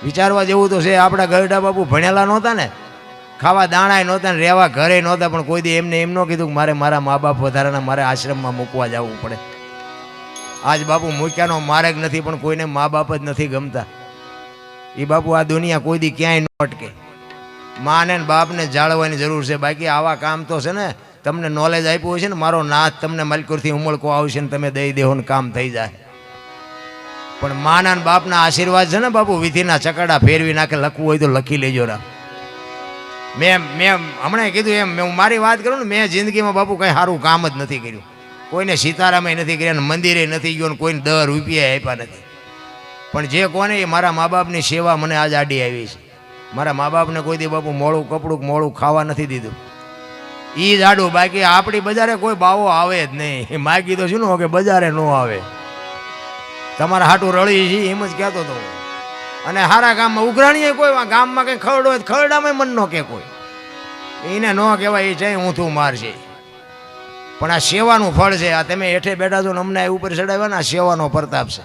વિચારવા જેવું તો છે. આપણા ગરડા બાપુ ભણેલા નહોતા ને, ખાવા દાણાય નહોતા ને રહેવા ઘરે નહોતા, પણ કોઈ દી એમને એમ ન કીધું કે મારે મારા મા બાપ વધારાના મારે આશ્રમમાં મૂકવા જવું પડે. આજ બાપુ મૂક્યાનો માર્ગ નથી, પણ કોઈને મા બાપ જ નથી ગમતા. એ બાપુ આ દુનિયા કોઈ દી ક્યાંય ન અટકે. માને ને બાપને જાળવવાની જરૂર છે. બાકી આવા કામ તો છે ને, તમને નોલેજ આપ્યું હોય છે ને, મારો નાથ તમને મલકુરથી ઉમળકો આવશે ને તમે દઈ દેહો ને કામ થઈ જાય. પણ માના ને બાપના આશીર્વાદ છે ને બાપુ, વિધિના ચકડા ફેરવી નાખે. લખવું હોય તો લખી લેજો રા. મેં હમણાં કીધું એમ, હું મારી વાત કરું ને, મેં જિંદગીમાં બાપુ કંઈ સારું કામ જ નથી કર્યું. કોઈને સીતારામે નથી કર્યા ને મંદિરે નથી ગયો ને કોઈને 10 રૂપિયા આપ્યા નથી. પણ જે કોને એ મારા મા બાપની સેવા મને આજ આડી આવી છે. મારા મા બાપને કોઈ દી બાપુ મોડું કપડું મોડું ખાવા નથી દીધું. એ જ આડું. બાકી આપણી બજારે કોઈ બાવો આવે જ નહીં. માગી તો શું કે બજારે ન આવે. તમારા હાટું રળી છે એમ જ કહેતો હતો. અને હારા ગામમાં ઉઘરાણીએ કોઈ ગામમાં કંઈ ખરડો હોય ખરડામાં મન ન કે કોઈ. એને ન કહેવાય એ ચાઈ ઊંથું મારશે. પણ આ સેવાનું ફળ છે. આ તમે હેઠે બેઠા છો ને અમને ઉપર ચડાવ્યા ને, આ સેવાનો પ્રતાપ છે.